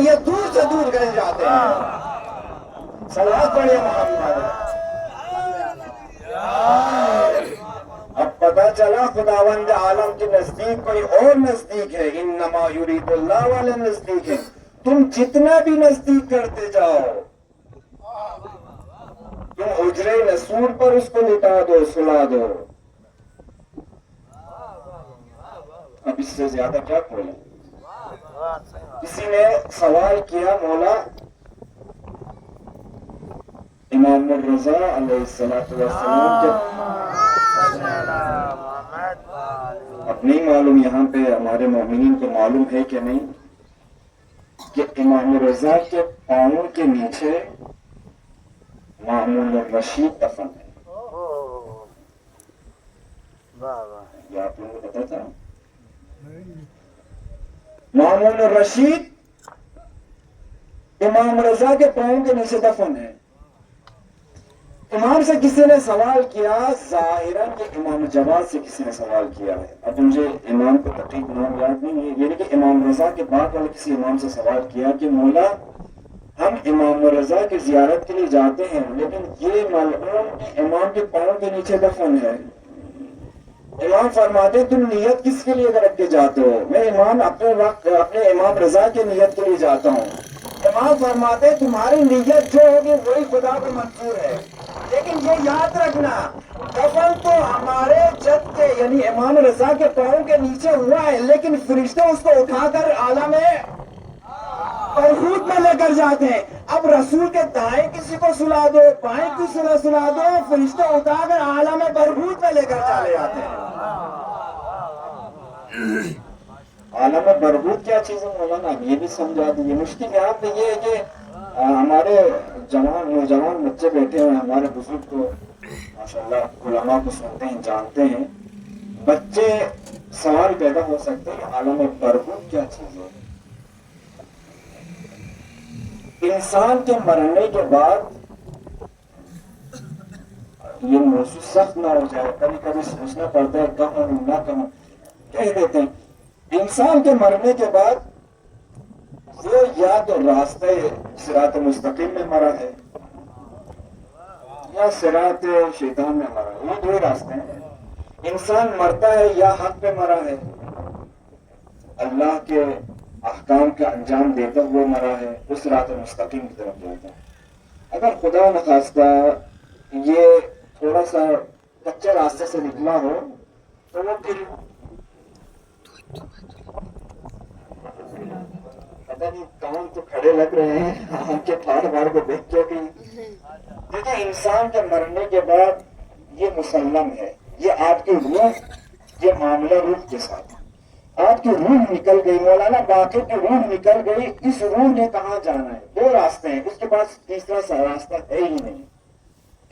لیے دور سے دور گئے جاتے ہیں. صلوات پڑھیے محمد. اب پتہ چلا خداوند عالم کے نزدیک کوئی اور نزدیک ہے. انما یرید اللہ والے نزدیک ہے. تم جتنا بھی نزدیک کرتے جاؤ، تم حجرے رسول پر اس کو لٹا دو، سلا دو. اب اس سے زیادہ کیا بولیں. کسی نے سوال کیا، مولا امام الرضا علیہ السلام کے اب نہیں معلوم یہاں پہ ہمارے مومنین کو معلوم ہے کہ نہیں کہ امام رضا کے پاؤں کے نیچے مامون الرشید دفن ہے. یہ آپ لوگوں کو پتا تھا؟ مامون الرشید امام رضا کے پاؤں کے نیچے دفن ہے. امام سے کسی نے سوال کیا، ظاہراً کہ امام جواد سے کسی نے سوال کیا ہے. اب مجھے امام کو تقریب نام یاد نہیں ہے، یعنی کہ امام رضا کے بعد والے کسی امام سے سوال کیا کہ مولا ہم امام رضا کی زیارت کے لیے جاتے ہیں، لیکن یہ ملعون امام کے پاؤں کے نیچے دفن ہے. امام فرماتے تم نیت کس کے لیے رکھ کے جاتے ہو؟ میں امام اپنے امام رضا کی نیت کے لیے جاتا ہوں. امام فرماتے تمہاری نیت جو ہوگی وہی خدا کو منظور ہے، لیکن یہ یاد رکھنا دفن تو ہمارے جد کے یعنی امام رضا کے پاؤں کے نیچے ہوا ہے، لیکن فرشتے اس کو اٹھا کر عالم ملکوت میں لے کر جاتے ہیں. اب رسول کے دائیں کسی کو سلا دو، بائیں کسی کو سلا دو، فرشتے اٹھا کر عالم ملکوت میں لے کر چلے جاتے ہیں. عالم بربود کیا چیز ہے مولانا؟ یہ بھی سمجھا دیجیے. مشکل یہاں پہ یہ ہے کہ ہمارے نوجوان بچے بیٹھے ہوئے ہمارے بزرگ کو ماشاءاللہ علماء کو سنتے ہیں، جانتے ہیں. بچے سوال پیدا ہو سکتے ہیں عالم بربود کیا چیز ہے. انسان کے مرنے کے بعد یہ موضوع سخت نہ ہو جائے، کبھی کبھی سوچنا پڑتا ہے کہوں نہ کہوں، کہہ دیتے ہیں. انسان کے مرنے کے بعد وہ یا تو راستہ صراط مستقیم میں مرا ہے یا صراط شیطان میں مرا ہے. یہ دو راستے ہیں. انسان مرتا ہے یا حق پہ مرا ہے، اللہ کے احکام کا انجام دے کر وہ مرا ہے، اس صراط مستقیم کی طرف جاتا ہے. اگر خدا نخواستہ یہ تھوڑا سا کچے راستے سے نکلا ہو تو وہ پھر پتہ نہیں کام تو کھڑے لگ رہے ہیں ہم کے پھاڑ پھاڑ کو دیکھ کے بھی. دیکھیں انسان کے مرنے کے بعد یہ مسلم ہے، یہ آپ کی روح، یہ معاملہ روح کے ساتھ. آپ کی روح نکل گئی مولانا، باقی کی روح نکل گئی. اس روح نے کہاں جانا ہے؟ دو راستے ہیں، اس کے پاس تیسرا سا راستہ ہے ہی نہیں.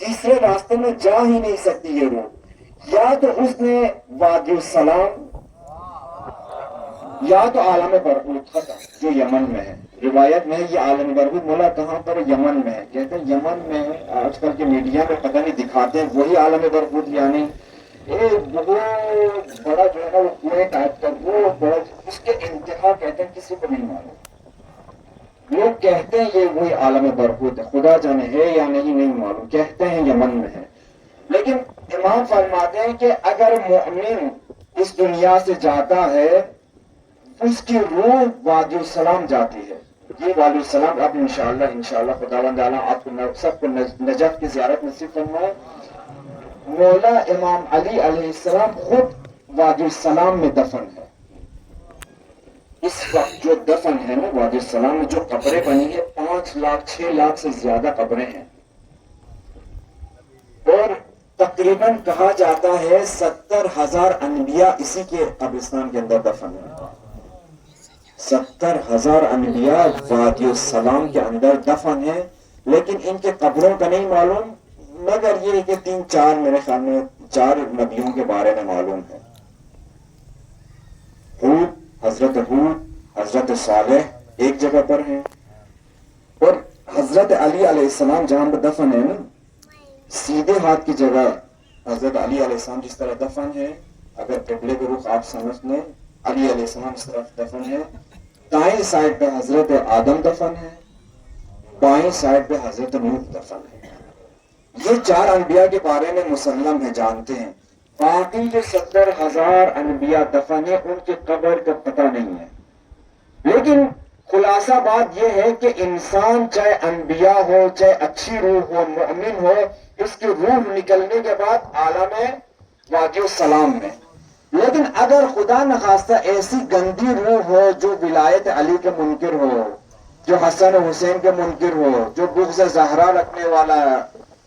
تیسرے راستے میں جا ہی نہیں سکتی یہ روح. یا تو اس نے وادی السلام یا تو عالم بربود ختم جو یمن میں ہے. روایت میں یہ عالم بربود مولا کہاں پر؟ یمن میں ہے. کہتے ہیں یمن میں آج کل کے میڈیا میں پتہ نہیں دکھاتے ہیں وہی عالم بربود، یعنی ایک بہت بڑا جو ہے نا وہ کنویں ٹائپ کا، وہ بڑا اس کے انتہا کہتے ہیں کسی کو نہیں معلوم. لوگ کہتے ہیں یہ وہی عالم بربود ہے، خدا جانے ہے یا نہیں معلوم، کہتے ہیں یمن میں ہے. لیکن امام فرماتے ہیں کہ اگر مومن اس دنیا سے جاتا ہے اس کی روح وادی السلام جاتی ہے. یہ وادی السلام اب انشاءاللہ خداوند تعالیٰ آپ کو سب کو نجف کی زیارت نصیب فرمائے. مولا امام علی علیہ السلام خود وادی السلام میں دفن ہے. اس وقت جو دفن ہے نا وادی السلام میں، جو قبریں بنی ہیں 5 لاکھ 6 لاکھ سے زیادہ قبریں ہیں، اور تقریباً کہا جاتا ہے 70,000 انبیاء اسی کے قبرستان کے اندر دفن ہیں. 70,000 انبیاء وادی السلام کے اندر دفن ہیں، لیکن ان کے قبروں کا نہیں معلوم، مگر یہ کہ 3-4 میرے خیال میں 4 نبیوں کے بارے میں معلوم ہے. حضرت ہود، حضرت صالح ایک جگہ پر ہیں، اور حضرت علی علیہ السلام جہاں پر دفن ہے نا سیدھے ہاتھ کی جگہ حضرت علی علیہ السلام جس طرح دفن ہے، اگر قبلے کے رخ آپ سمجھ لیں علی علیہ السلام اس طرف دفن ہے، دائیں سائڈ پہ حضرت آدم دفن ہے، بائیں سائڈ پہ حضرت نوح دفن ہے. یہ 4 انبیاء کے بارے میں مسلم ہے، جانتے ہیں. باقی جو 70,000 انبیاء دفن ہیں ان کی قبر کا پتہ نہیں ہے. لیکن خلاصہ بات یہ ہے کہ انسان چاہے انبیاء ہو، چاہے اچھی روح ہو، مؤمن ہو، اس کی روح نکلنے کے بعد عالم وادی السلام میں. لیکن اگر خدا نخواستہ ایسی گندی روح ہو جو ولایت علی کے منکر ہو، جو حسن و حسین کے منکر ہو، جو بغض زہرا رکھنے والا ہے،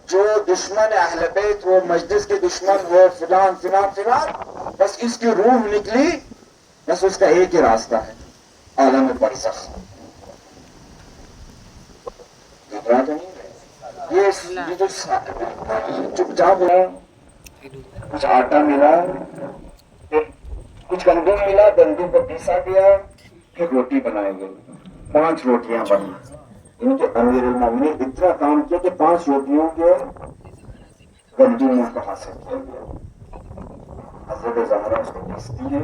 جو دشمن اہل بیت ہو، مجلس کے دشمن ہو، فلان فلان فلان، بس اس کی روح نکلی، بس اس کا ایک ہی راستہ ہے، عالم برزخ. گھبرا تو نہیں رہے؟ یہ جو چپ چاپ ہوا، کچھ آٹا ملا، پھر کچھ گندم ملا، گندم کو پیسا گیا، پھر روٹی بنائی گئی. 5 روٹیاں بنی. ان کے امیر المومنین اتنا کام کیا کہ 5 روٹیوں کے گندم کو حاصل کیا گیا. حضرت زہرا اس کو پیستی ہے،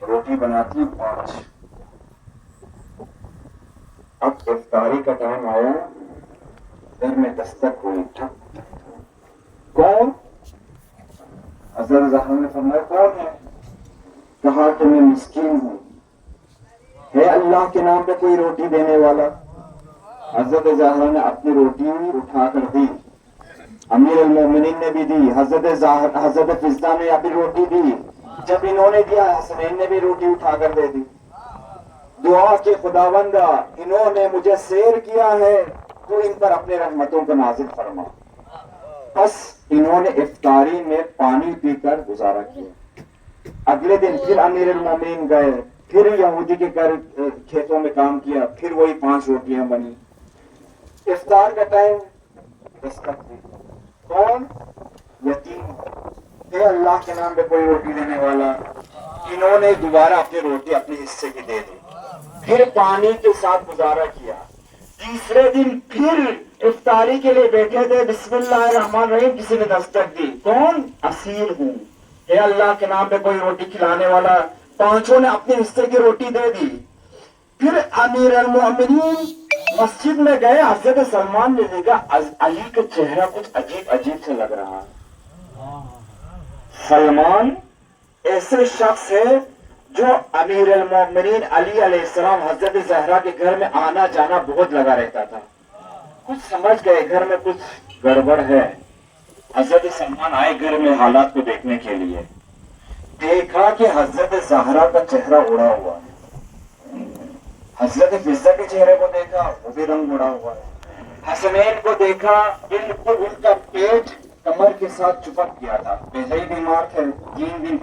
روٹی بناتی ہے 5. اب افطاری کا ٹائم آیا، گھر میں دستک ہوئی. کون؟ حضرت زہرا نے فرمایا کون ہے؟ کہا کہ میں مسکین ہوں، ہے اللہ کے نام پہ کوئی روٹی دینے والا؟ حضرت زہرا نے اپنی روٹی اٹھا کر دی، امیر المومنین نے بھی دی، حضرت فضہ نے اپنی روٹی دی. جب انہوں نے دیا، حسنین نے بھی روٹی اٹھا کر دے دی. دعا کہ خداوندا انہوں نے مجھے سیر کیا ہے، تو ان پر اپنے رحمتوں کو نازل فرما. بس انہوں نے افطاری میں پانی پی کر گزارا کیا. اگلے دن پھر امیر المومنین گئے، پھر یہودی کے گھر کھیتوں میں کام کیا، پھر وہی 5 روٹیاں بنی. افطار کا ٹائم، دستک دی. کون؟ یتیم. اے اللہ کے نام پہ کوئی روٹی دینے والا؟ انہوں نے دوبارہ اپنی روٹی اپنے حصے کی دے دی، پھر پانی کے ساتھ گزارا کیا. تیسرے دن پھر افطاری کے لیے بیٹھے تھے، بسم اللہ الرحمن الرحیم، کسی نے دستک دی. کون؟ اسیر ہوں، اے اللہ کے نام پہ کوئی روٹی کھلانے والا؟ 5 نے اپنے حصے کی روٹی دے دی. پھر امیر المومنین مسجد میں گئے. حضرت سلمان نے دیکھا علی کا چہرہ کچھ عجیب عجیب سے لگ رہا. سلمان ایسے شخص ہے جو امیر المومنین علی علیہ السلام حضرت زہرا کے گھر میں آنا جانا بہت لگا رہتا تھا. کچھ سمجھ گئے گھر میں کچھ گڑبڑ ہے. حضرت سلمان آئے گھر میں حالات کو دیکھنے کے لیے. دیکھا کہ حضرت زہرا کا چہرہ اڑا ہوا ہے. حضرت فضہ کے چہرے کو دیکھا، وہ بھی رنگ اڑا ہوا ہے. حسنین کو دیکھا، بالکل ان کا پیٹ کمر کے ساتھ چپک گیا تھا. پہلے ہی بیمار تھے، 3 دن